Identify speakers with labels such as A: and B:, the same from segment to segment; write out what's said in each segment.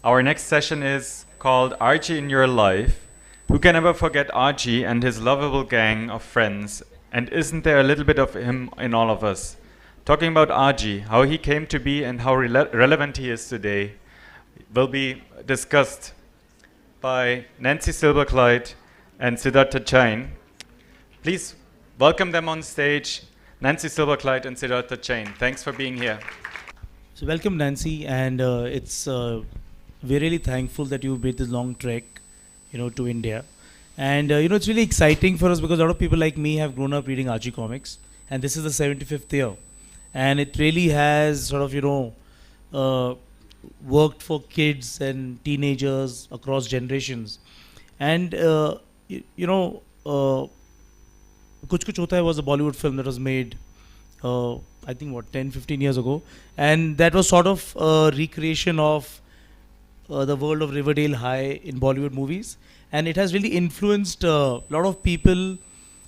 A: Our next session is called Archie in Your Life. Who can ever forget Archie and his lovable gang of friends? And isn't there a little bit of him in all of us? Talking about Archie, how he came to be and how relevant he is today, will be discussed by Nancy Silberkleit and Siddhartha Jain. Please welcome them on stage, Nancy Silberkleit and Siddhartha Jain. Thanks for being here.
B: So welcome, Nancy, and we're really thankful that you made this long trek, to India. And it's really exciting for us because a lot of people like me have grown up reading Archie comics, and this is the 75th year, and it really has sort of worked for kids and teenagers across generations. And Kuch Kuch Hota Hai was a Bollywood film that was made, I think, 10, 15 years ago. And that was sort of a recreation of the world of Riverdale High in Bollywood movies. And it has really influenced a lot of people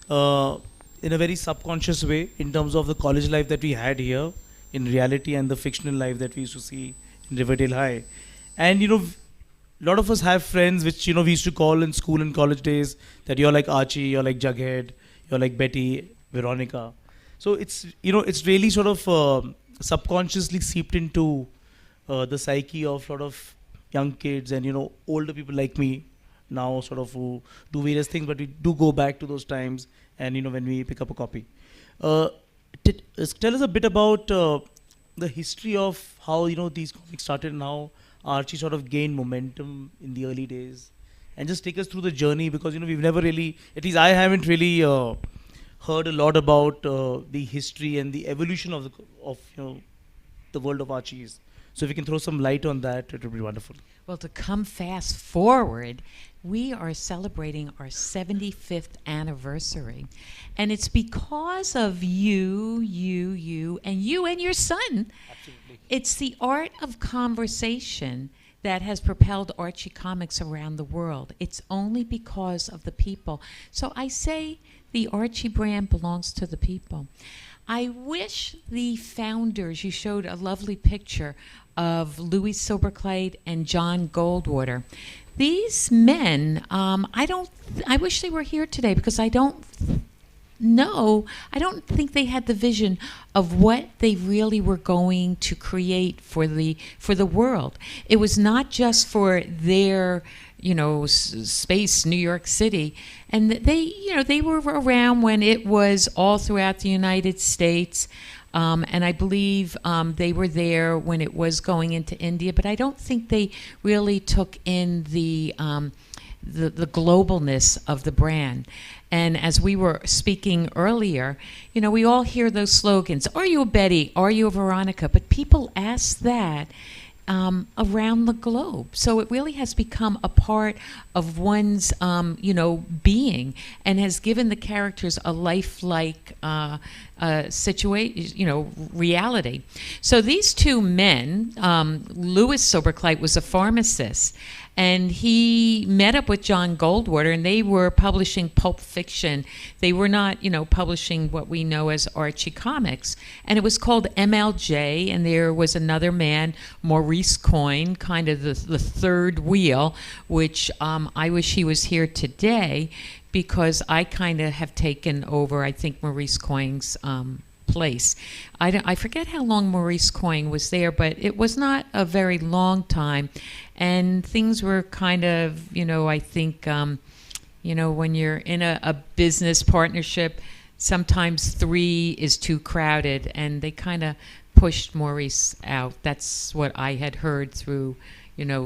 B: in a very subconscious way in terms of the college life that we had here in reality and the fictional life that we used to see in Riverdale High. And, a lot of us have friends which, we used to call in school and college days that you're like Archie, you're like Jughead, you're like Betty, Veronica. So it's really sort of subconsciously seeped into the psyche of a lot of young kids and, older people like me now sort of who do various things, but we do go back to those times and, when we pick up a copy. Tell us a bit about the history of how, these comics started and how Archie sort of gained momentum in the early days. And just take us through the journey because, we've never really, at least I haven't really heard a lot about the history and the evolution of the world of Archies. So if you can throw some light on that, it would be wonderful.
C: Well, to come fast forward, we are celebrating our 75th anniversary. And it's because of you, and your son.
B: Absolutely.
C: It's the art of conversation that has propelled Archie comics around the world. It's only because of the people. So I say the Archie brand belongs to the people. I wish the founders, you showed a lovely picture of Louis Silberkleit and John Goldwater. These men, I wish they were here today because I don't think they had the vision of what they really were going to create for the world. It was not just for their, space, New York City, and they were around when it was all throughout the United States. And I believe they were there when it was going into India, but I don't think they really took in the globalness of the brand. And as we were speaking earlier, we all hear those slogans, are you a Betty, are you a Veronica? But people ask that around the globe. So it really has become a part of one's, being and has given the characters a lifelike reality. So these two men, Louis Silberkleit was a pharmacist, and he met up with John Goldwater, and they were publishing pulp fiction. They were not, publishing what we know as Archie comics. And it was called MLJ, and there was another man, Maurice Coyne, kind of the third wheel, which I wish he was here today because I kind of have taken over, I think, Maurice Coyne's place. I forget how long Maurice Coyne was there, but it was not a very long time. And things were kind of, I think, when you're in a business partnership, sometimes 3 is too crowded, and they kind of pushed Maurice out. That's what I had heard through,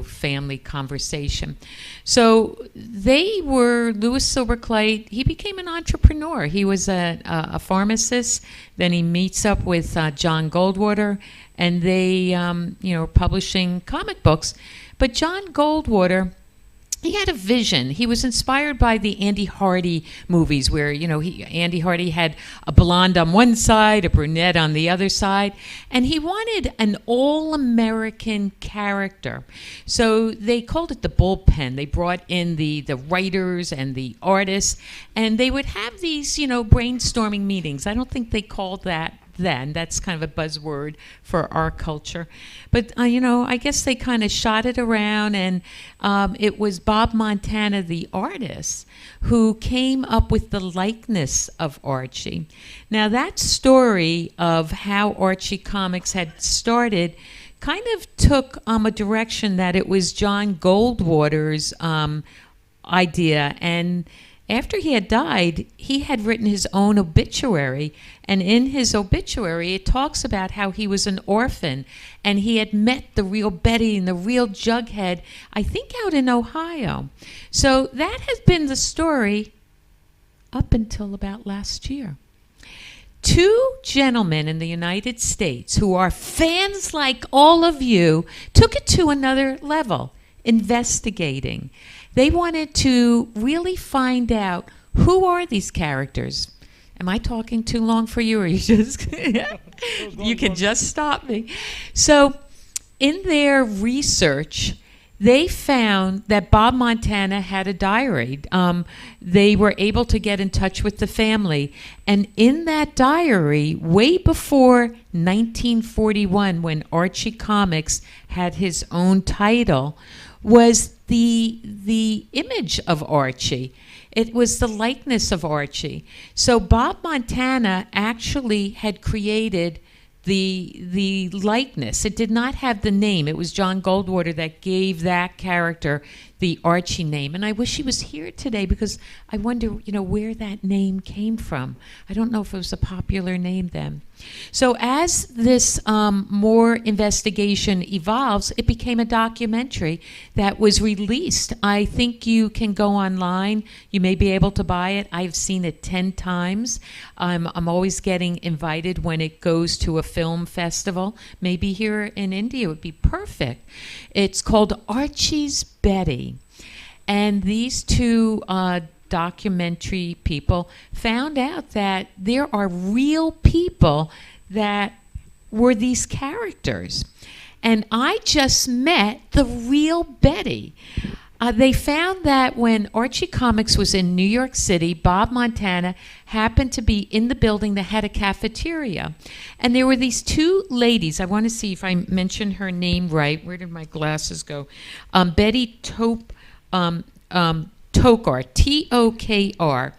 C: family conversation. So Louis Silberkleit, he became an entrepreneur. He was a pharmacist. Then he meets up with John Goldwater, and they, publishing comic books. But John Goldwater, he had a vision. He was inspired by the Andy Hardy movies where, Andy Hardy had a blonde on one side, a brunette on the other side, and he wanted an all-American character. So they called it the bullpen. They brought in the writers and the artists, and they would have these, brainstorming meetings. I don't think they called that then. That's kind of a buzzword for our culture. But, I guess they kind of shot it around, and it was Bob Montana, the artist, who came up with the likeness of Archie. Now, that story of how Archie Comics had started kind of took a direction that it was John Goldwater's idea. And after he had died, he had written his own obituary. And in his obituary, it talks about how he was an orphan and he had met the real Betty and the real Jughead, I think out in Ohio. So that has been the story up until about last year. Two gentlemen in the United States who are fans like all of you took it to another level, investigating. They wanted to really find out, who are these characters? Am I talking too long for you, or you just you can just stop me? So in their research, they found that Bob Montana had a diary. They were able to get in touch with the family. And in that diary, way before 1941, when Archie Comics had his own title, was the image of Archie. It was the likeness of Archie. So Bob Montana actually had created the likeness. It did not have the name. It was John Goldwater that gave that character the Archie name. And I wish he was here today, because I wonder, where that name came from. I don't know if it was a popular name then. So as this more investigation evolves, it became a documentary that was released. I think you can go online. You may be able to buy it. I've seen it 10 times. I'm always getting invited when it goes to a film festival. Maybe here in India it would be perfect. It's called Archie's Betty. And these two documentary people found out that there are real people that were these characters. And I just met the real Betty. They found that when Archie Comics was in New York City, Bob Montana happened to be in the building that had a cafeteria. And there were these two ladies. I want to see if I mentioned her name right. Where did my glasses go? Betty Tokar, T-O-K-R.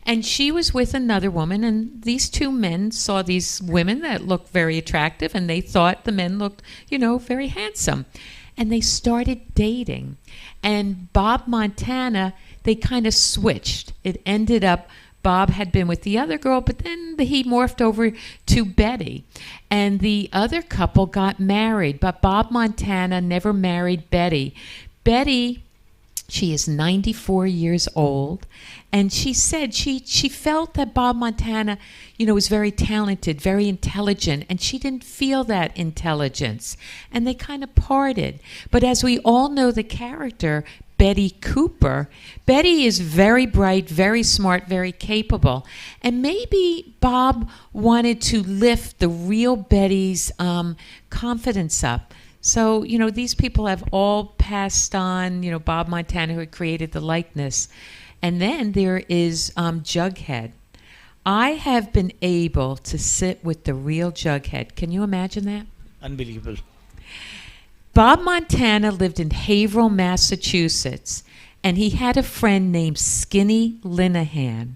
C: And she was with another woman, and these two men saw these women that looked very attractive, and they thought the men looked, very handsome. And they started dating. And Bob Montana, they kind of switched. It ended up, Bob had been with the other girl, but then he morphed over to Betty. And the other couple got married, but Bob Montana never married Betty. Betty, she is 94 years old, and she said she felt that Bob Montana, was very talented, very intelligent, and she didn't feel that intelligence. And they kind of parted. But as we all know the character, Betty Cooper, Betty is very bright, very smart, very capable. And maybe Bob wanted to lift the real Betty's confidence up. So, these people have all passed on, Bob Montana, who had created the likeness. And then there is Jughead. I have been able to sit with the real Jughead. Can you imagine that?
B: Unbelievable.
C: Bob Montana lived in Haverhill, Massachusetts, and he had a friend named Skinny Linehan.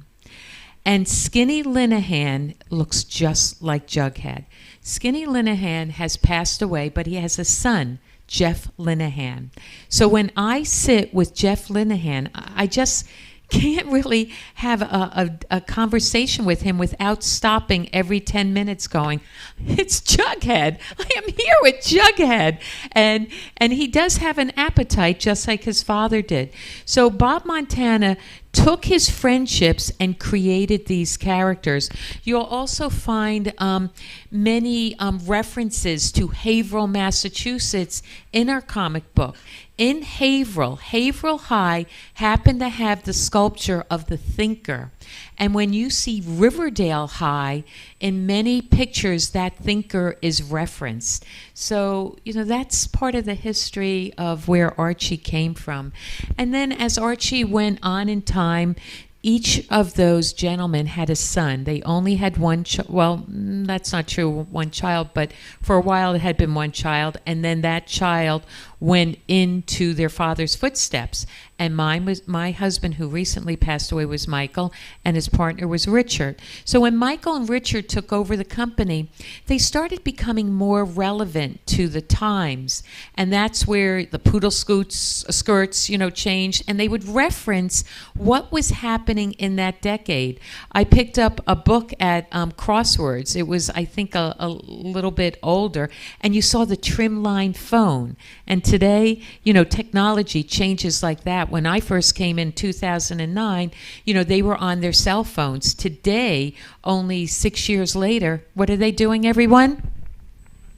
C: And Skinny Linehan looks just like Jughead. Skinny Linehan has passed away, but he has a son, Jeff Linehan. So when I sit with Jeff Linehan, I just can't really have a conversation with him without stopping every 10 minutes going, it's Jughead. I am here with Jughead. And he does have an appetite just like his father did. So Bob Montana took his friendships and created these characters. You'll also find many references to Haverhill, Massachusetts in our comic book. In Haverhill High happened to have the sculpture of the Thinker. And when you see Riverdale High, in many pictures, that Thinker is referenced. So, that's part of the history of where Archie came from. And then as Archie went on in time, each of those gentlemen had a son. They only had one that's not true, one child, but for a while it had been one child, and then that child went into their father's footsteps. And my husband, who recently passed away, was Michael, and his partner was Richard. So when Michael and Richard took over the company, they started becoming more relevant to the times, and that's where the poodle skirts, changed, and they would reference what was happening in that decade. I picked up a book at Crosswords. It was, I think, a little bit older, and you saw the trimline phone. And today, technology changes like that. When I first came in 2009, they were on their cell phones. Today, only 6 years later, what are they doing, everyone?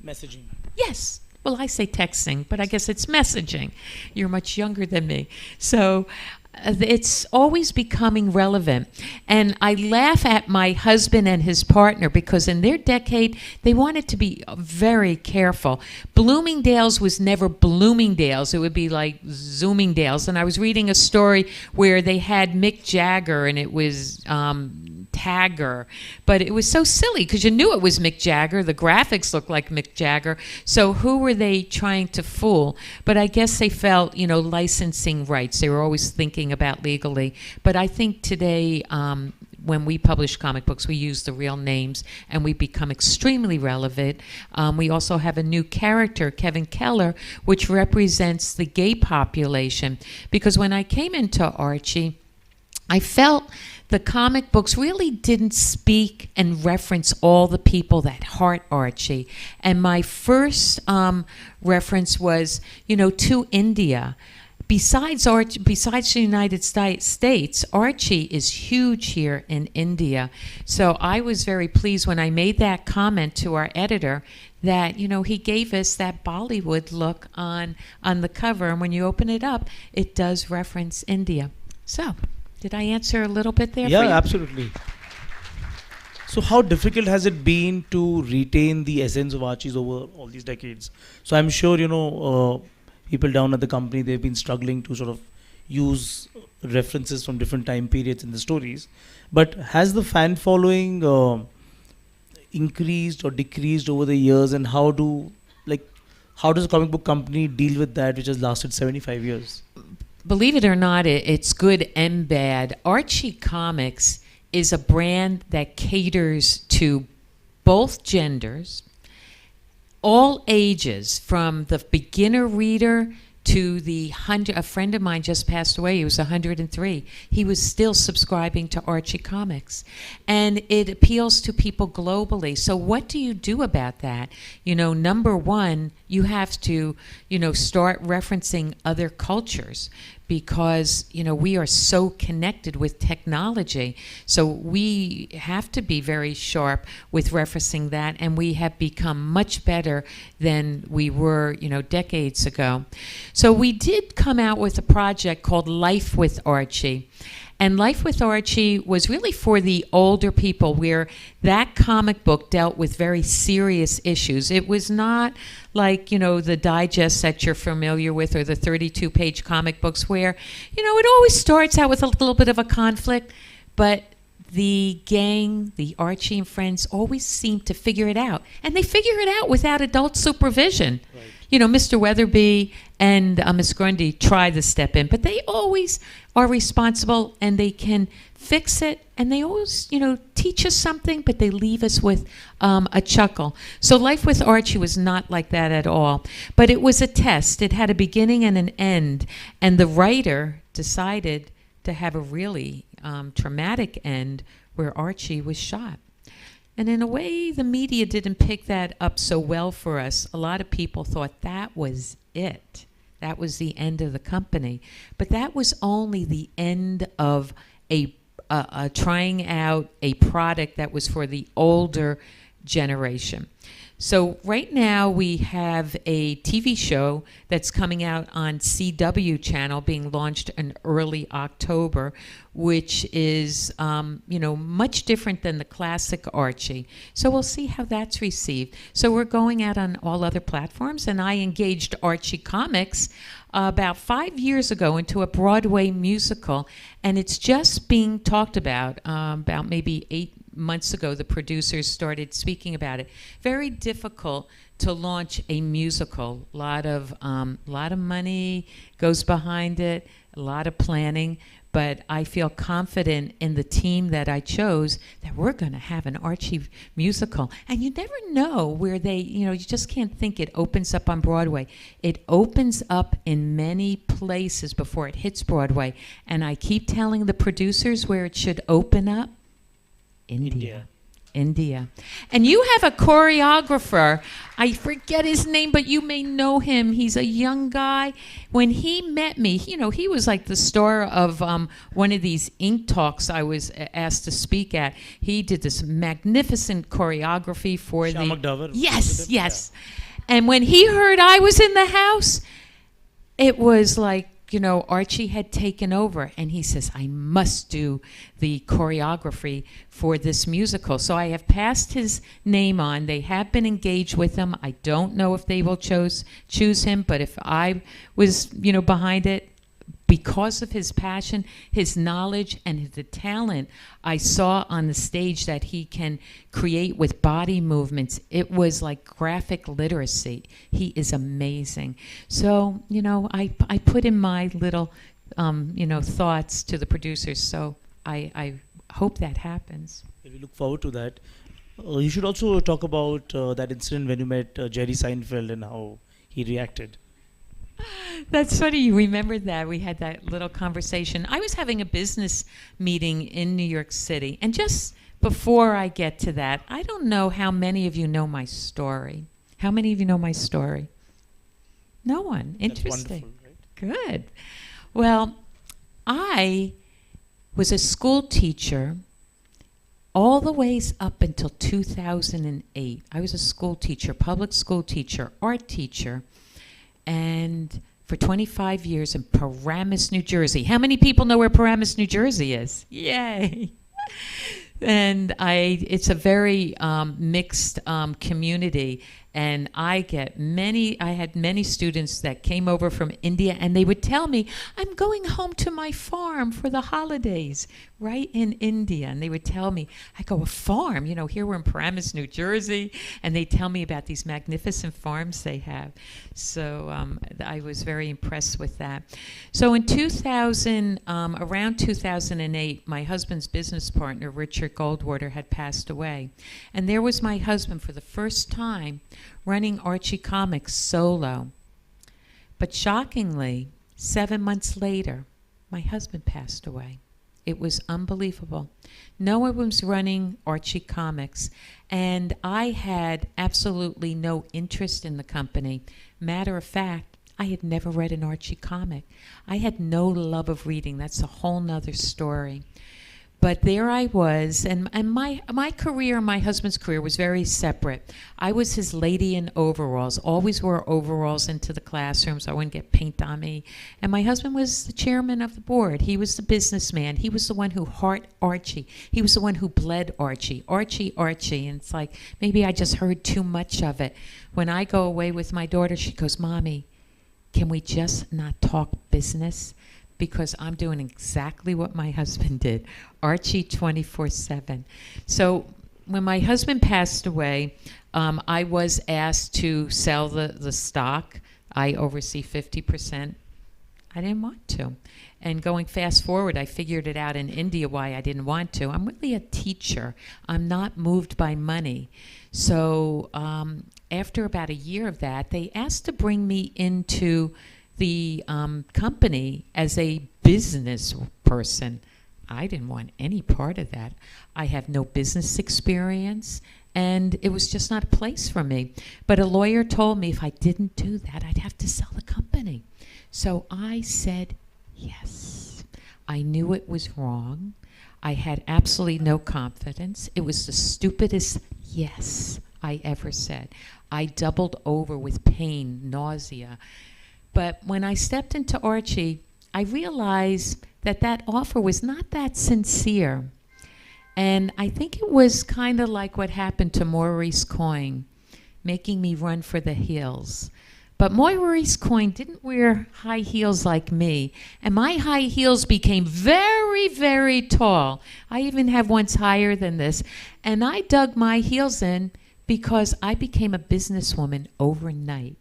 B: Messaging.
C: Yes. Well, I say texting, but I guess it's messaging. You're much younger than me. So it's always becoming relevant. And I laugh at my husband and his partner because in their decade, they wanted to be very careful. Bloomingdale's was never Bloomingdale's. It would be like Zoomingdale's. And I was reading a story where they had Mick Jagger and it was Tagger. But it was so silly because you knew it was Mick Jagger. The graphics looked like Mick Jagger. So who were they trying to fool? But I guess they felt, licensing rights. They were always thinking about legally. But I think today, when we publish comic books, we use the real names and we become extremely relevant. We also have a new character, Kevin Keller, which represents the gay population. Because when I came into Archie, I felt the comic books really didn't speak and reference all the people that heart Archie. And my first reference was, to India. Besides the United States, Archie is huge here in India. So I was very pleased when I made that comment to our editor that, he gave us that Bollywood look on the cover. And when you open it up, it does reference India. So, did I answer a little bit there?
B: Yeah,
C: for you?
B: absolutely. So how difficult has it been to retain the essence of Archie's over all these decades? So I'm sure, people down at the company, they've been struggling to sort of use references from different time periods in the stories. But has the fan following increased or decreased over the years, and how does a comic book company deal with that, which has lasted 75 years?
C: Believe it or not, it's good and bad. Archie Comics is a brand that caters to both genders, all ages, from the beginner reader to a friend of mine just passed away. He was 103. He was still subscribing to Archie Comics. And it appeals to people globally. So what do you do about that? Number one, you have to, start referencing other cultures because, we are so connected with technology. So we have to be very sharp with referencing that, and we have become much better than we were, decades ago. So we did come out with a project called Life with Archie. And Life with Archie was really for the older people, where that comic book dealt with very serious issues. It was not like, the digests that you're familiar with or the 32-page comic books where, it always starts out with a little bit of a conflict, but the gang, the Archie and friends, always seem to figure it out. And they figure it out without adult supervision. Right. Mr. Weatherby and Miss Grundy try to step in, but they always are responsible and they can fix it, and they always, teach us something, but they leave us with a chuckle. So Life with Archie was not like that at all, but it was a test. It had a beginning and an end, and the writer decided to have a really traumatic end where Archie was shot. And in a way, the media didn't pick that up so well for us. A lot of people thought that was it. That was the end of the company. But that was only the end of trying out a product that was for the older generation. So right now we have a TV show that's coming out on CW channel, being launched in early October, which is much different than the classic Archie. So we'll see how that's received. So we're going out on all other platforms, and I engaged Archie Comics about 5 years ago into a Broadway musical, and it's just being talked about maybe 8 months ago. The producers started speaking about it. Very difficult to launch a musical. Lot of money goes behind it, a lot of planning, but I feel confident in the team that I chose that we're going to have an Archie musical. And you never know where you just can't think it opens up on Broadway. It opens up in many places before it hits Broadway. And I keep telling the producers where it should open up. India. And you have a choreographer. I forget his name, but you may know him. He's a young guy. When he met me, he was like the star of one of these ink talks I was asked to speak at. He did this magnificent choreography for Yes. Yeah. And when he heard I was in the house, it was like, Archie had taken over, and he says, I must do the choreography for this musical. So I have passed his name on. They have been engaged with him. I don't know if they will choose him, but if I was, behind it, because of his passion, his knowledge, and the talent I saw on the stage that he can create with body movements, it was like graphic literacy. He is amazing. So, I put in my little, thoughts to the producers. So I hope that happens.
B: We look forward to that. You should also talk about that incident when you met Jerry Seinfeld and how he reacted.
C: That's funny. You remembered that. We had that little conversation. I was having a business meeting in New York City. And just before I get to that, I don't know how many of you know my story. How many of you know my story? No one. Interesting.
B: That's wonderful, right?
C: Good. Well, I was a school teacher all the ways up until 2008. I was a school teacher, public school teacher, art teacher, and for 25 years in Paramus, New Jersey. How many people know where Paramus, New Jersey is? Yay! And it's a very mixed community. And I had many students that came over from India, and they would tell me, I'm going home to my farm for the holidays, right in India. And they would tell me, I go, a farm? Here we're in Paramus, New Jersey, and they tell me about these magnificent farms they have. So I was very impressed with that. So in around 2008, my husband's business partner, Richard Goldwater, had passed away. And there was my husband for the first time running Archie Comics solo. But shockingly, 7 months later, my husband passed away. It was unbelievable. No one was running Archie Comics, and I had absolutely no interest in the company. Matter of fact, I had never read an Archie comic. I had no love of reading. That's a whole nother story. But there I was, and my career, my husband's career was very separate. I was his lady in overalls, always wore overalls into the classroom so I wouldn't get paint on me. And my husband was the chairman of the board. He was the businessman. He was the one who heart Archie. He was the one who bled Archie. Archie, Archie. And it's like, maybe I just heard too much of it. When I go away with my daughter, she goes, Mommy, can we just not talk business? Because I'm doing exactly what my husband did, Archie 24/7. So when my husband passed away, I was asked to sell the stock. I oversee 50%. I didn't want to. And going fast forward, I figured it out in India why I didn't want to. I'm really a teacher. I'm not moved by money. So after about a year of that, they asked to bring me into the company as a business person. I didn't want any part of that. I have no business experience, and it was just not a place for me. But a lawyer told me if I didn't do that, I'd have to sell the company. So I said yes. I knew it was wrong. I had absolutely no confidence. It was the stupidest yes I ever said. I doubled over with pain, nausea. But when I stepped into Archie, I realized that that offer was not that sincere. And I think it was kind of like what happened to Maurice Coyne, making me run for the hills. But Maurice Coyne didn't wear high heels like me, and my high heels became very, very tall. I even have ones higher than this. And I dug my heels in because I became a businesswoman overnight.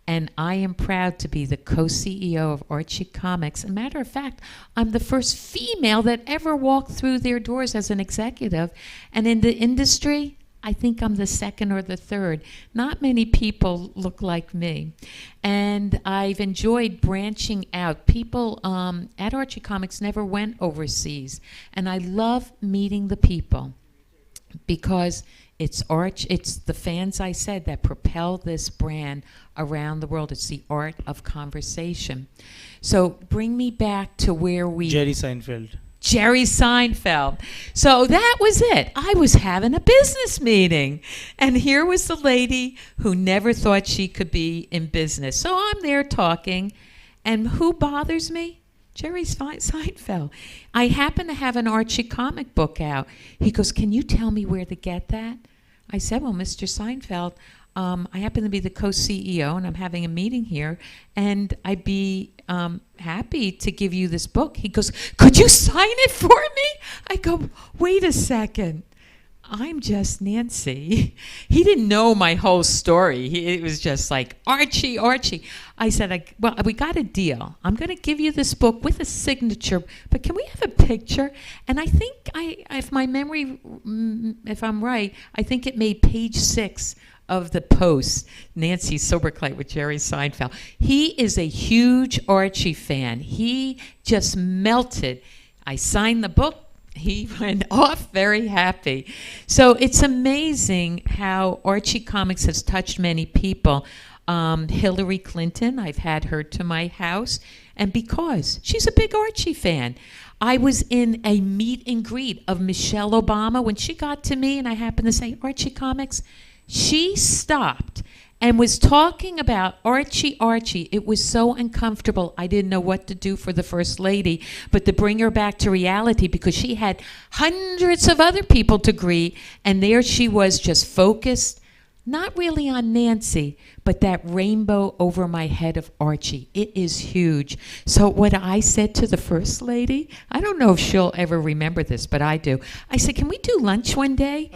C: And I am proud to be the co-CEO of Archie Comics. As a matter of fact, I'm the first female that ever walked through their doors as an executive. And in the industry, I think I'm the second or the third. Not many people look like me. And I've enjoyed branching out. People at Archie Comics never went overseas. And I love meeting the people because it's the fans, I said, that propel this brand around the world. It's the art of conversation. So bring me back to where we...
B: Jerry Seinfeld.
C: Jerry Seinfeld. So that was it. I was having a business meeting. And here was the lady who never thought she could be in business. So I'm there talking. And who bothers me? Jerry Seinfeld. I happen to have an Archie comic book out. He goes, "Can you tell me where to get that?" I said, "Well, Mr. Seinfeld, I happen to be the co-CEO, and I'm having a meeting here, and I'd be happy to give you this book." He goes, "Could you sign it for me?" I go, "Wait a second. I'm just Nancy." He didn't know my whole story. It was just like, "Archie, Archie." I said, "Well, we got a deal. I'm going to give you this book with a signature, but can we have a picture?" And I think, if my memory, if I'm right, I think it made page 6 of the Post, Nancy Silberkleit with Jerry Seinfeld. He is a huge Archie fan. He just melted. I signed the book. He went off very happy. So it's amazing how Archie Comics has touched many people. Hillary Clinton, I've had her to my house, and because she's a big Archie fan. I was in a meet and greet of Michelle Obama. When she got to me and I happened to say, "Archie Comics," she stopped and was talking about Archie, Archie. It was so uncomfortable. I didn't know what to do for the First Lady, but to bring her back to reality because she had hundreds of other people to greet, and there she was just focused, not really on Nancy, but that rainbow over my head of Archie. It is huge. So what I said to the First Lady, I don't know if she'll ever remember this, but I do. I said, "Can we do lunch one day?"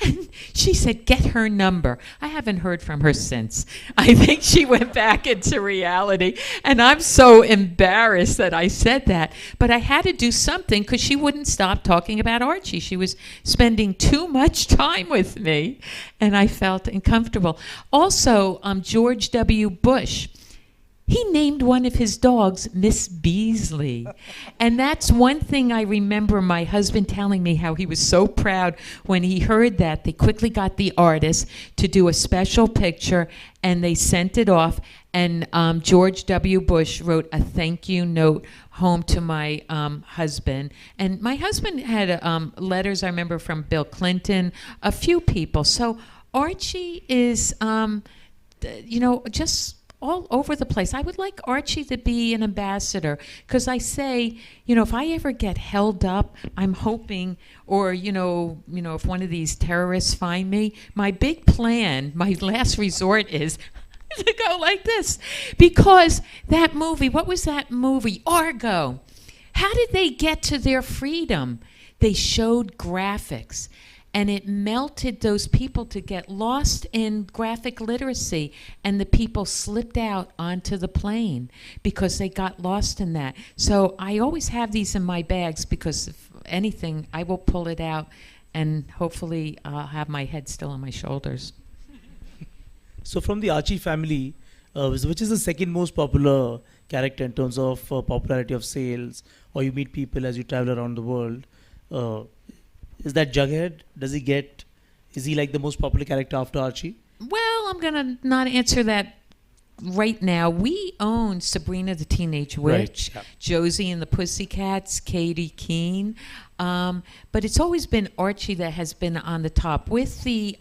C: And she said, "Get her number." I haven't heard from her since. I think she went back into reality. And I'm so embarrassed that I said that. But I had to do something because she wouldn't stop talking about Archie. She was spending too much time with me. And I felt uncomfortable. Also, George W. Bush. He named one of his dogs Miss Beasley. And that's one thing I remember my husband telling me, how he was so proud when he heard that. They quickly got the artist to do a special picture, and they sent it off. And George W. Bush wrote a thank you note home to my husband. And my husband had letters, I remember, from Bill Clinton, a few people. So Archie is, just all over the place. I would like Archie to be an ambassador because I say, if I ever get held up, I'm hoping, or, if one of these terrorists find me, my big plan, my last resort is to go like this. Because that movie, what was that movie? Argo. How did they get to their freedom? They showed graphics. And it melted those people to get lost in graphic literacy. And the people slipped out onto the plane because they got lost in that. So I always have these in my bags because if anything, I will pull it out and hopefully I'll have my head still on my shoulders.
B: So from the Archie family, which is the second most popular character in terms of popularity of sales, or you meet people as you travel around the world, is that Jughead? Is he like the most popular character after Archie?
C: Well, I'm going to not answer that right now, we own Sabrina the Teenage Witch,
B: yeah.
C: Josie and the Pussycats, Katie Keene. But it's always been Archie that has been on the top. With the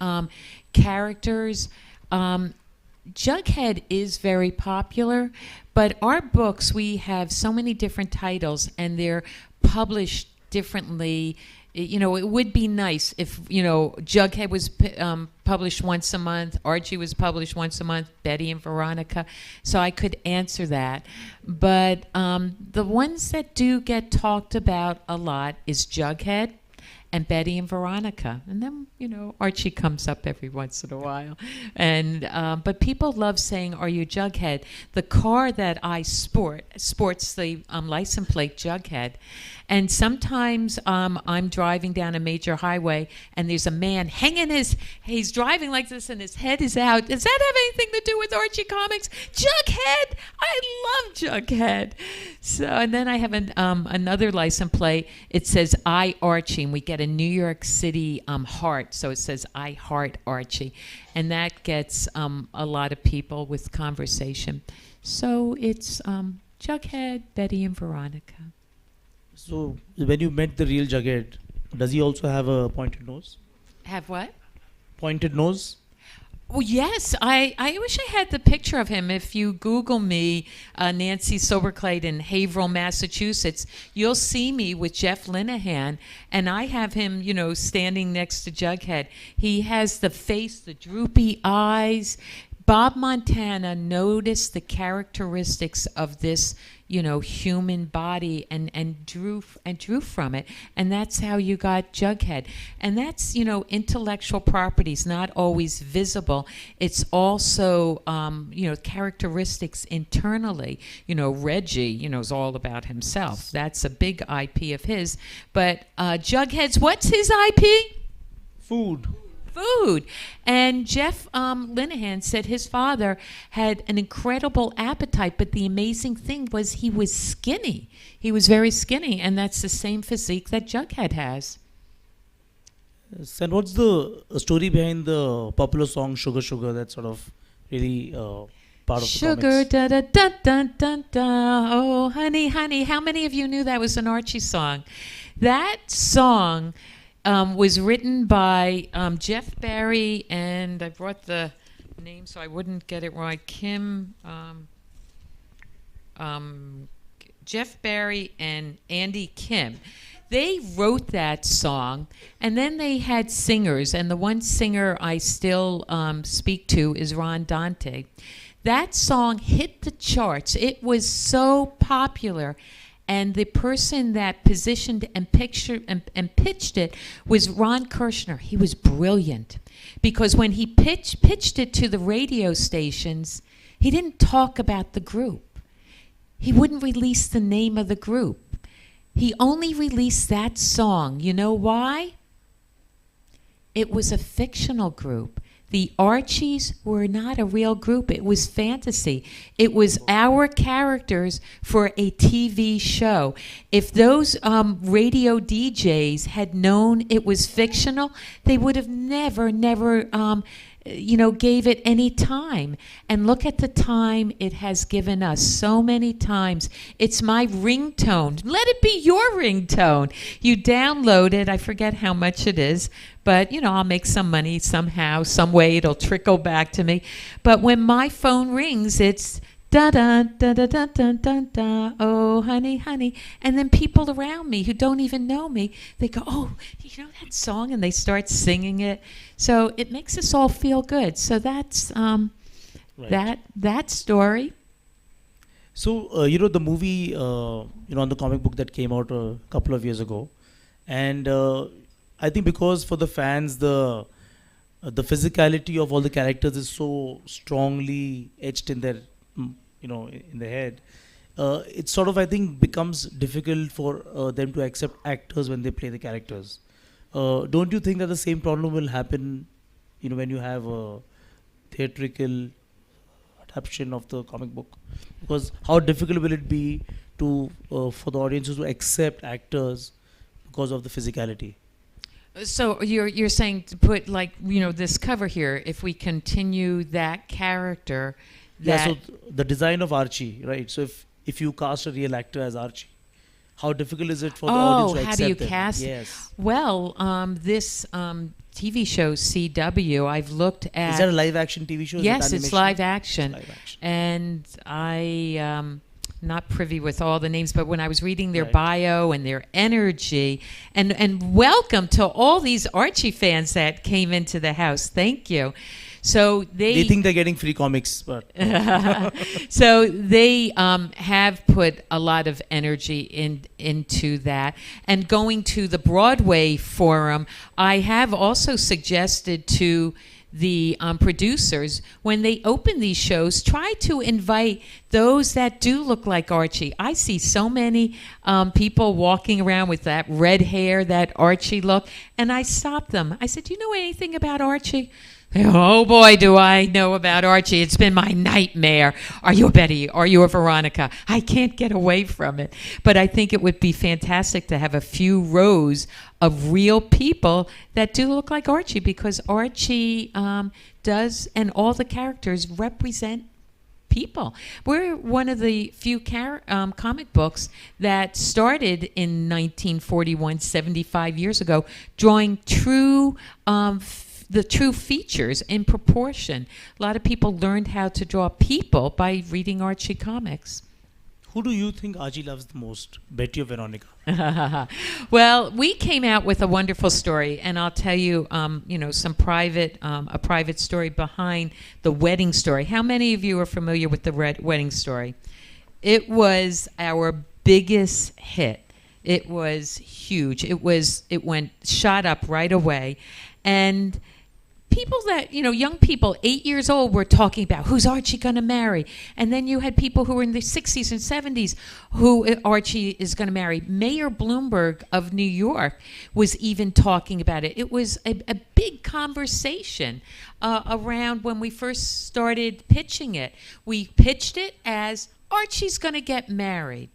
C: characters, Jughead is very popular, but our books, we have so many different titles, and they're published differently. You know, it would be nice if, you know, Jughead was published once a month, Archie was published once a month, Betty and Veronica, so I could answer that. But the ones that do get talked about a lot is Jughead and Betty and Veronica. And then, you know, Archie comes up every once in a while. And but people love saying, "Are you Jughead?" The car that I sports the license plate Jughead. And sometimes I'm driving down a major highway and there's a man he's driving like this and his head is out. Does that have anything to do with Archie Comics? Jughead! I love Jughead. So, and then I have another license plate. It says I Archie, and we get a New York City heart. So it says I heart Archie. And that gets a lot of people with conversation. So it's Jughead, Betty, and Veronica.
B: So when you met the real Jughead, does he also have a pointed nose?
C: Have what?
B: Pointed nose?
C: Oh, yes. I wish I had the picture of him. If you Google me, Nancy Silberkleit in Haverhill, Massachusetts, you'll see me with Jeff Linehan, and I have him, you know, standing next to Jughead. He has the face, the droopy eyes. Bob Montana noticed the characteristics of this, you know, human body and drew from it, and that's how you got Jughead. And that's, you know, intellectual properties, not always visible. It's also, you know, characteristics internally. You know, Reggie, you know, is all about himself. That's a big IP of his. But Jughead's, what's his IP?
B: Food.
C: And Jeff Linehan said his father had an incredible appetite, but the amazing thing was he was skinny. He was very skinny, and that's the same physique that Jughead has.
B: Yes, and what's the story behind the popular song Sugar Sugar that's sort of really part of
C: Sugar,
B: the comics?
C: da da da da da da. Oh, honey, honey. How many of you knew that was an Archie song? That song was written by Jeff Barry, and I brought the name so I wouldn't get it right. Jeff Barry and Andy Kim. They wrote that song, and then they had singers, and the one singer I still speak to is Ron Dante. That song hit the charts. It was so popular. And the person that positioned and pitched it was Ron Kirshner. He was brilliant because when he pitched it to the radio stations, he didn't talk about the group. He wouldn't release the name of the group. He only released that song. You know why? It was a fictional group. The Archies were not a real group. It was fantasy. It was our characters for a TV show. If those radio DJs had known it was fictional, they would have never, you know, gave it any time. And look at the time it has given us so many times. It's my ringtone. Let it be your ringtone. You download it. I forget how much it is, but, you know, I'll make some money somehow, some way it'll trickle back to me. But when my phone rings, it's da-da, da-da, da-da, da-da, oh, honey, honey. And then people around me who don't even know me, they go, oh, you know that song? And they start singing it. So it makes us all feel good. So that's
B: Right.
C: that story.
B: So, you know, the movie, you know, on the comic book that came out a couple of years ago, and I think because for the fans, the physicality of all the characters is so strongly etched in their, you know, in their head. It sort of, I think, becomes difficult for them to accept actors when they play the characters. Don't you think that the same problem will happen, you know, when you have a theatrical adaptation of the comic book? Because how difficult will it be to for the audiences to accept actors because of the physicality?
C: So you're saying to put, like, you know, this cover here, if we continue that character,
B: Yeah,
C: that
B: so the design of Archie, right? So if you cast a real actor as Archie, how difficult is it for the audience to
C: how do you
B: accept them?
C: cast?
B: Yes.
C: Well, this TV show CW, I've looked at.
B: Is that a live action TV show? Is it
C: Yes, it's
B: animation?
C: live action.
B: Live action.
C: And I not privy with all the names, but when I was reading their
B: Right.
C: bio and their energy, and welcome to all these Archie fans that came into the house. Thank you. So
B: They think they're getting free comics, but
C: so they have put a lot of energy into that. And going to the Broadway Forum, I have also suggested to the producers, when they open these shows, try to invite those that do look like Archie. I see so many people walking around with that red hair, that Archie look, and I stopped them. I said, do you know anything about Archie? Oh boy, do I know about Archie. It's been my nightmare. Are you a Betty? Are you a Veronica? I can't get away from it. But I think it would be fantastic to have a few rows of real people that do look like Archie, because Archie does, and all the characters represent people. We're one of the few comic books that started in 1941, 75 years ago, drawing true the true features in proportion. A lot of people learned how to draw people by reading Archie comics.
B: who do you think Archie loves the most, Betty or Veronica?
C: Well, we came out with a wonderful story, and I'll tell you, some a private story behind the wedding story. How many of you are familiar with the wedding story? It was our biggest hit. It was huge. It went shot up right away, and people that, young people, 8 years old, were talking about who's Archie going to marry. And then you had people who were in their 60s and 70s who Archie is going to marry. Mayor Bloomberg of New York was even talking about it. It was a big conversation around when we first started pitching it. We pitched it as Archie's going to get married.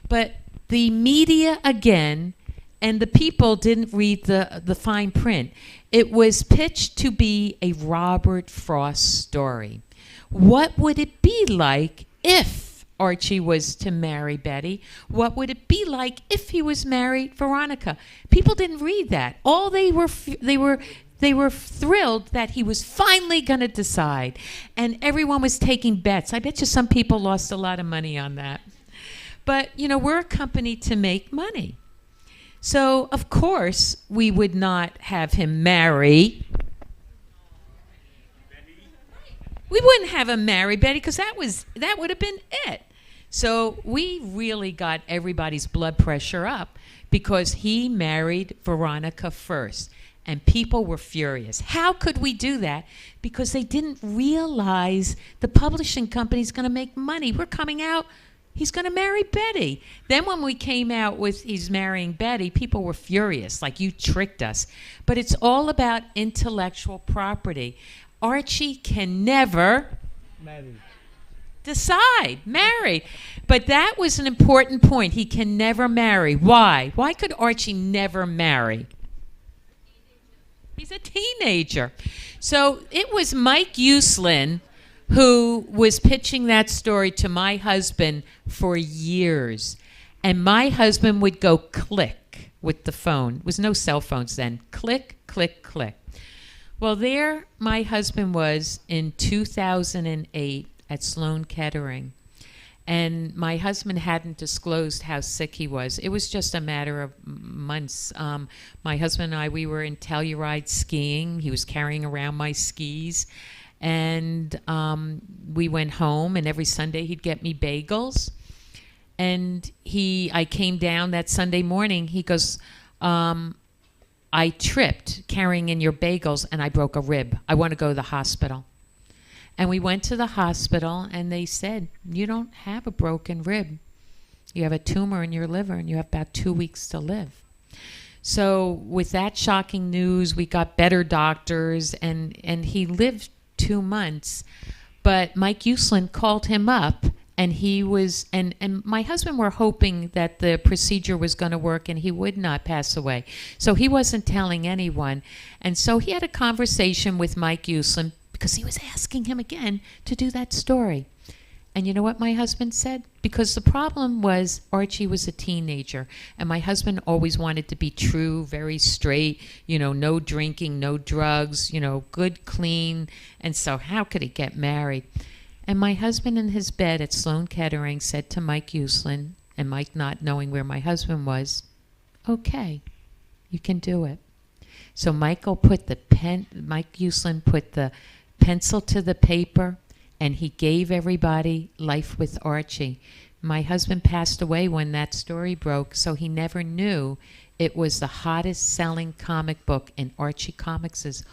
C: But the media, again, and the people didn't read the fine print. It was pitched to be a Robert Frost story. What would it be like if Archie was to marry Betty? What would it be like if he was married Veronica? People didn't read that. All they were thrilled that he was finally going to decide, and everyone was taking bets. I bet you some people lost a lot of money on that. But we're a company to make money. So, of course, we would not have him marry. We wouldn't have him marry Betty, because that would have been it. So we really got everybody's blood pressure up because he married Veronica first. And people were furious. How could we do that? Because they didn't realize the publishing company's going to make money. We're coming out, he's going to marry Betty. Then when we came out with he's marrying Betty, people were furious, like, you tricked us. But it's all about intellectual property. Archie can never marry. But that was an important point. He can never marry. Why? Why could Archie never marry? He's a teenager. So it was Mike Uslan who was pitching that story to my husband for years. And my husband would go click with the phone. There was no cell phones then. Click, click, click. Well, there my husband was in 2008 at Sloan Kettering. And my husband hadn't disclosed how sick he was. It was just a matter of months. My husband and I, we were in Telluride skiing. He was carrying around my skis. And we went home, and every Sunday he'd get me bagels. And I came down that Sunday morning. He goes, I tripped carrying in your bagels, and I broke a rib. I want to go to the hospital. And we went to the hospital, and they said, you don't have a broken rib. You have a tumor in your liver, and you have about 2 weeks to live. So with that shocking news, we got better doctors, and he lived 2 months. But Mike Uslan called him up, and he was, and my husband were hoping that the procedure was going to work and he would not pass away. So he wasn't telling anyone. And so he had a conversation with Mike Uslan, because he was asking him again to do that story. And you know what my husband said? Because the problem was Archie was a teenager, and my husband always wanted to be true, very straight, no drinking, no drugs, good, clean. And so how could he get married? And my husband in his bed at Sloan Kettering said to Mike Uslan, and Mike not knowing where my husband was, okay, you can do it. So Mike Uslan put the pencil to the paper, and he gave everybody Life with Archie. My husband passed away when that story broke, so he never knew it was the hottest selling comic book in Archie Comics'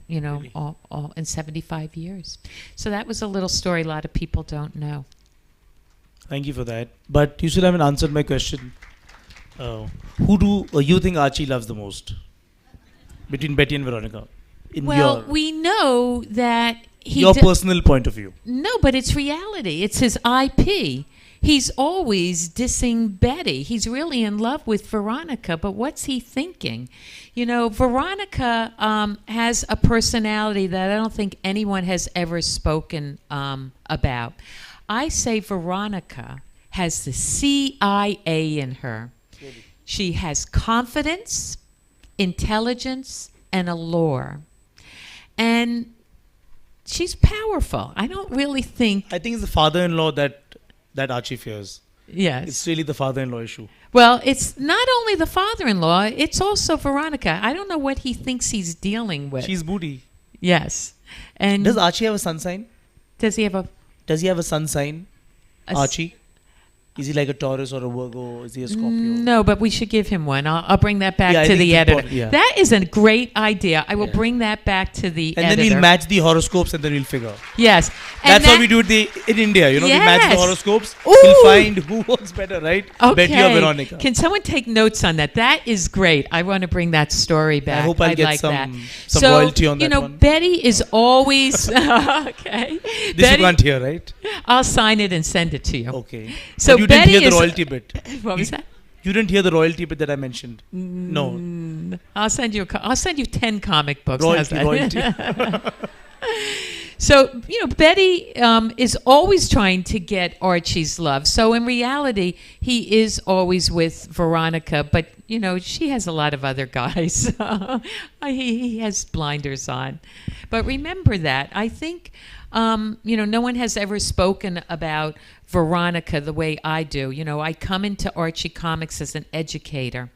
B: Really?
C: all in 75 years. So that was a little story a lot of people don't know.
B: Thank you for that. But you still haven't answered my question. Who do you think Archie loves the most? Between Betty and Veronica?
C: We know that
B: your personal point of view.
C: No, but it's reality. It's his IP. He's always dissing Betty. He's really in love with Veronica, but what's he thinking? Veronica has a personality that I don't think anyone has ever spoken about. I say Veronica has the CIA in her. Really? She has confidence, intelligence, and allure. And she's powerful. I don't really think...
B: I think it's the father-in-law that Archie fears.
C: Yes.
B: It's really the father-in-law issue.
C: Well, it's not only the father-in-law, it's also Veronica. I don't know what he thinks he's dealing with.
B: She's booty.
C: Yes. And
B: does Archie have a sun sign?
C: Does he have a
B: sun sign? Archie? Is he like a Taurus or a Virgo? Is he a Scorpio?
C: No, but we should give him one. I'll bring that back to the editor.
B: Yeah.
C: That is a great idea. I will bring that back to the editor.
B: And then we'll match the horoscopes and then we'll figure.
C: Yes.
B: That's how we do it in India.
C: Yes.
B: We match the horoscopes. Ooh. We'll find who works better, right?
C: Okay.
B: Betty or Veronica.
C: Can someone take notes on that? That is great. I want to bring that story back.
B: I hope I'll get
C: like
B: some royalty on that one.
C: Betty is always... okay.
B: This Betty, you can't hear, right?
C: I'll sign it and send it to you.
B: Okay.
C: So
B: but you
C: Betty
B: didn't hear the royalty bit.
C: What was that?
B: You didn't hear the royalty bit that I mentioned. No.
C: I'll send you 10 comic books.
B: Royalty.
C: So, Betty is always trying to get Archie's love. So in reality, he is always with Veronica, but, she has a lot of other guys. He has blinders on. But remember that. I think, no one has ever spoken about Veronica the way I do. I come into Archie Comics as an educator,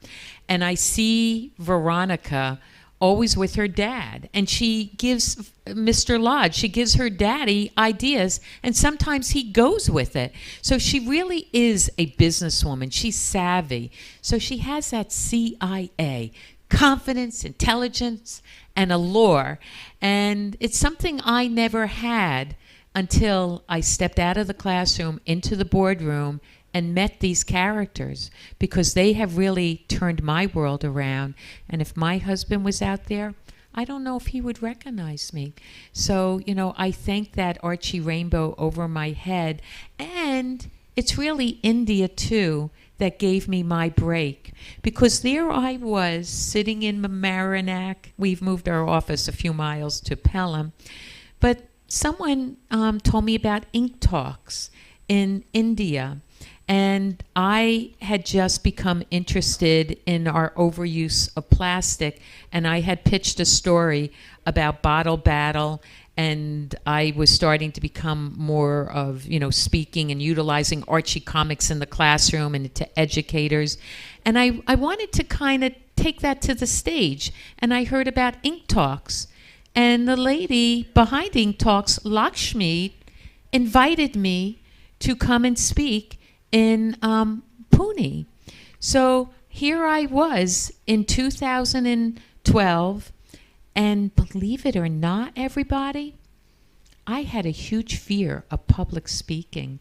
C: and I see Veronica always with her dad, and she gives Mr. Lodge, she gives her daddy ideas, and sometimes he goes with it. So she really is a businesswoman. She's savvy. So she has that CIA, confidence, intelligence, and allure. And it's something I never had until I stepped out of the classroom into the boardroom and met these characters, because they have really turned my world around. And if my husband was out there, I don't know if he would recognize me. So, I thank that Archie rainbow over my head. And it's really India, too, that gave me my break. Because there I was, sitting in Mamaroneck. We've moved our office a few miles to Pelham. But someone told me about Ink Talks in India. And I had just become interested in our overuse of plastic, and I had pitched a story about Bottle Battle, and I was starting to become more of, speaking and utilizing Archie Comics in the classroom and to educators. And I wanted to kind of take that to the stage, and I heard about Ink Talks. And the lady behind Ink Talks, Lakshmi, invited me to come and speak in Pune. So here I was in 2012, and believe it or not, everybody, I had a huge fear of public speaking.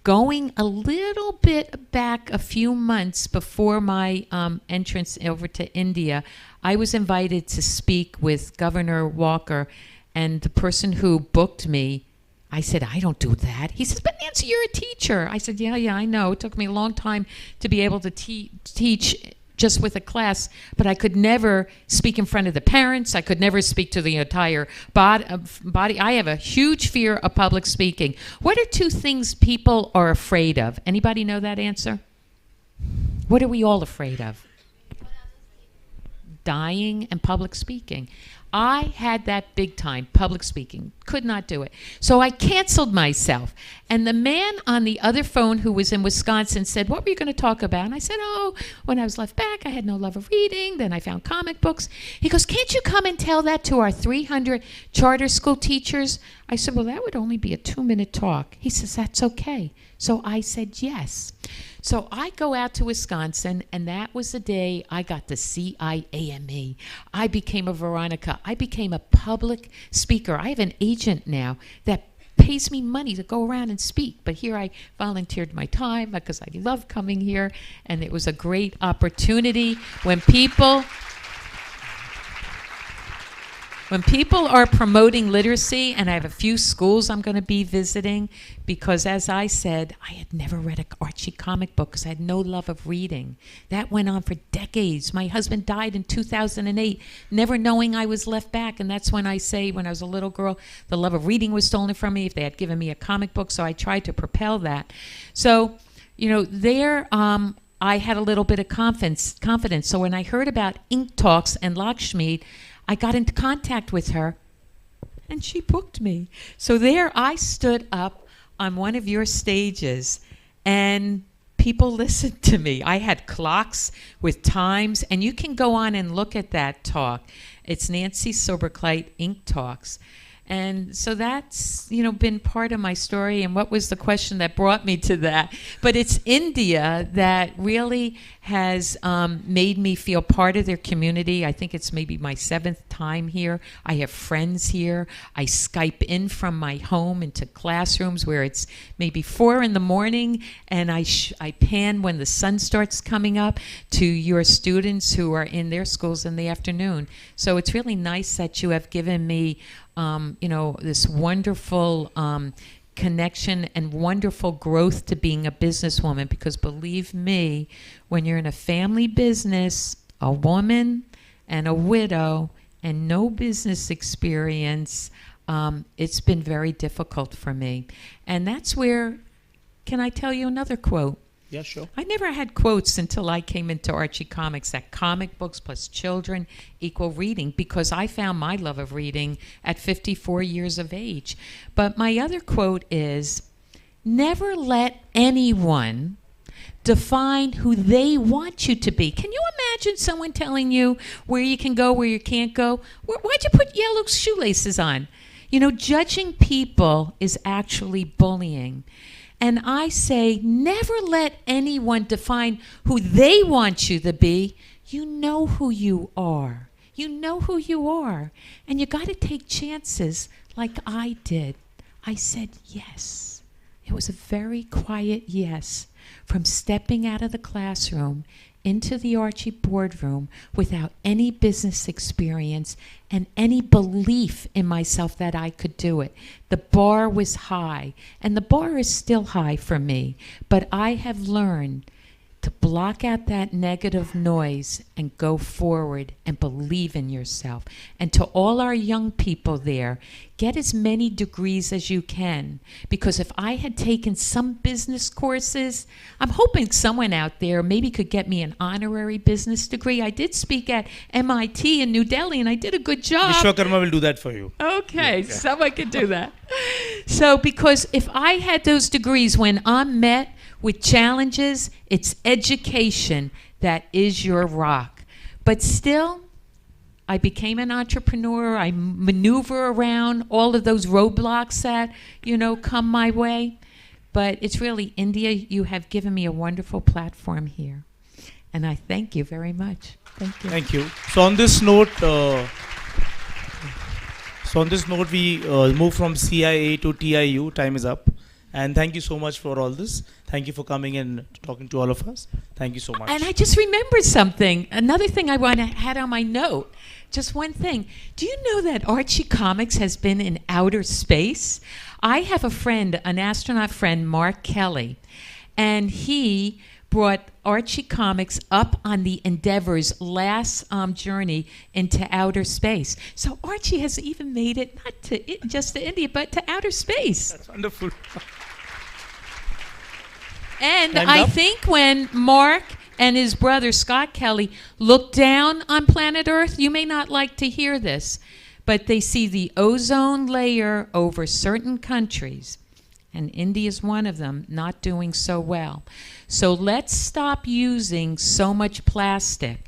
C: Going a little bit back a few months before my entrance over to India, I was invited to speak with Governor Walker, and the person who booked me, I said, I don't do that. He says, but Nancy, you're a teacher. I said, yeah, I know. It took me a long time to be able to teach just with a class, but I could never speak in front of the parents. I could never speak to the entire body. I have a huge fear of public speaking. What are two things people are afraid of? Anybody know that answer? What are we all afraid of? Dying and public speaking. I had that big time, public speaking. Could not do it. So I canceled myself. And the man on the other phone who was in Wisconsin said, what were you going to talk about? And I said, oh, when I was left back, I had no love of reading. Then I found comic books. He goes, can't you come and tell that to our 300 charter school teachers? I said, well, that would only be a 2-minute talk. He says, that's okay. So I said, yes. So I go out to Wisconsin, and that was the day I got the CIAME. I became a Veronica. I became a public speaker. I have an agent now that pays me money to go around and speak. But here I volunteered my time because I love coming here, and it was a great opportunity when people are promoting literacy, and I have a few schools I'm going to be visiting, because as I said, I had never read an Archie comic book because I had no love of reading. That went on for decades. My husband died in 2008, never knowing I was left back, and that's when I say, when I was a little girl, the love of reading was stolen from me if they had given me a comic book, so I tried to propel that. So, there I had a little bit of confidence. So when I heard about Ink Talks and Lakshmi, I got into contact with her, and she booked me. So there I stood up on one of your stages, and people listened to me. I had clocks with times, and you can go on and look at that talk. It's Nancy Silberkleit, Ink Talks. And so that's, been part of my story. And what was the question that brought me to that? But it's India that really has made me feel part of their community. I think it's maybe my 7th time here. I have friends here. I Skype in from my home into classrooms where it's maybe 4 a.m, and I pan when the sun starts coming up to your students who are in their schools in the afternoon. So it's really nice that you have given me this wonderful connection and wonderful growth to being a businesswoman, because believe me, when you're in a family business, a woman and a widow and no business experience, it's been very difficult for me. And that's where, can I tell you another quote?
B: Yeah, sure.
C: I never had quotes until I came into Archie Comics, that comic books plus children equal reading, because I found my love of reading at 54 years of age. But my other quote is, never let anyone define who they want you to be. Can you imagine someone telling you where you can go, where you can't go? Why'd you put yellow shoelaces on? Judging people is actually bullying. And I say, never let anyone define who they want you to be. You know who you are. You know who you are. And you got to take chances like I did. I said yes. It was a very quiet yes, from stepping out of the classroom into the Archie boardroom without any business experience and any belief in myself that I could do it. The bar was high, and the bar is still high for me, but I have learned to block out that negative noise and go forward and believe in yourself. And to all our young people there, get as many degrees as you can, because if I had taken some business courses, I'm hoping someone out there maybe could get me an honorary business degree. I did speak at MIT in New Delhi, and I did a good job.
B: Vishwakarma will do that for you.
C: Okay, someone could do that. So because if I had those degrees, when I'm met with challenges, it's education that is your rock. But still, I became an entrepreneur. I maneuver around all of those roadblocks that, come my way. But it's really, India, you have given me a wonderful platform here. And I thank you very much. Thank you.
B: Thank you. So on this note, we move from CIA to TIU. Time is up. And thank you so much for all this. Thank you for coming and talking to all of us. Thank you so much.
C: And I just remembered something. Another thing I had on my note. Just one thing. Do you know that Archie Comics has been in outer space? I have a friend, an astronaut friend, Mark Kelly, and he brought Archie Comics up on the Endeavor's last journey into outer space. So Archie has even made it not to just to India, but to outer space.
B: That's wonderful.
C: And
B: Time's
C: I
B: up.
C: think when Mark and his brother Scott Kelly look down on planet Earth, you may not like to hear this, but they see the ozone layer over certain countries, and India is one of them, not doing so well. So let's stop using so much plastic.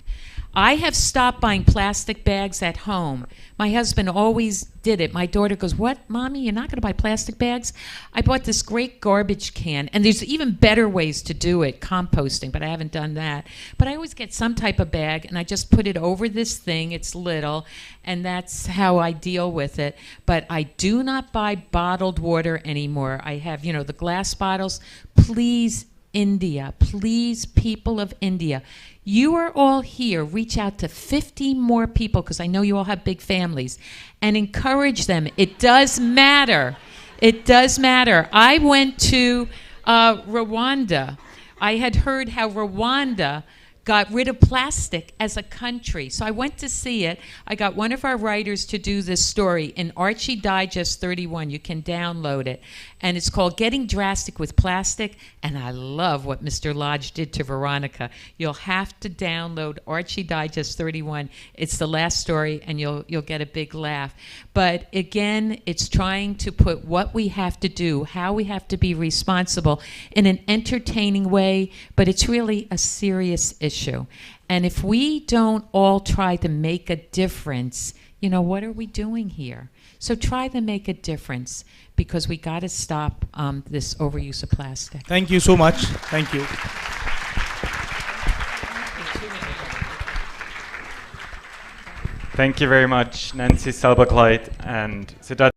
C: I have stopped buying plastic bags at home. My husband always did it. My daughter goes, "What, Mommy, you're not going to buy plastic bags?" I bought this great garbage can, and there's even better ways to do it, composting, but I haven't done that. But I always get some type of bag, and I just put it over this thing. It's little, and that's how I deal with it. But I do not buy bottled water anymore. I have, the glass bottles. Please, India, please, people of India, you are all here. Reach out to 50 more people, because I know you all have big families, and encourage them. It does matter. It does matter. I went to Rwanda. I had heard how Rwanda got rid of plastic as a country. So I went to see it. I got one of our writers to do this story in Archie Digest 31. You can download it. And it's called Getting Drastic with Plastic. And I love what Mr. Lodge did to Veronica. You'll have to download Archie Digest 31. It's the last story, and you'll get a big laugh. But again, it's trying to put what we have to do, how we have to be responsible in an entertaining way, but it's really a serious issue. And if we don't all try to make a difference, what are we doing here? So try to make a difference, because we got to stop this overuse of plastic.
B: Thank you so much. Thank you.
A: Thank you very much, Nancy Silberkleit and Siddhartha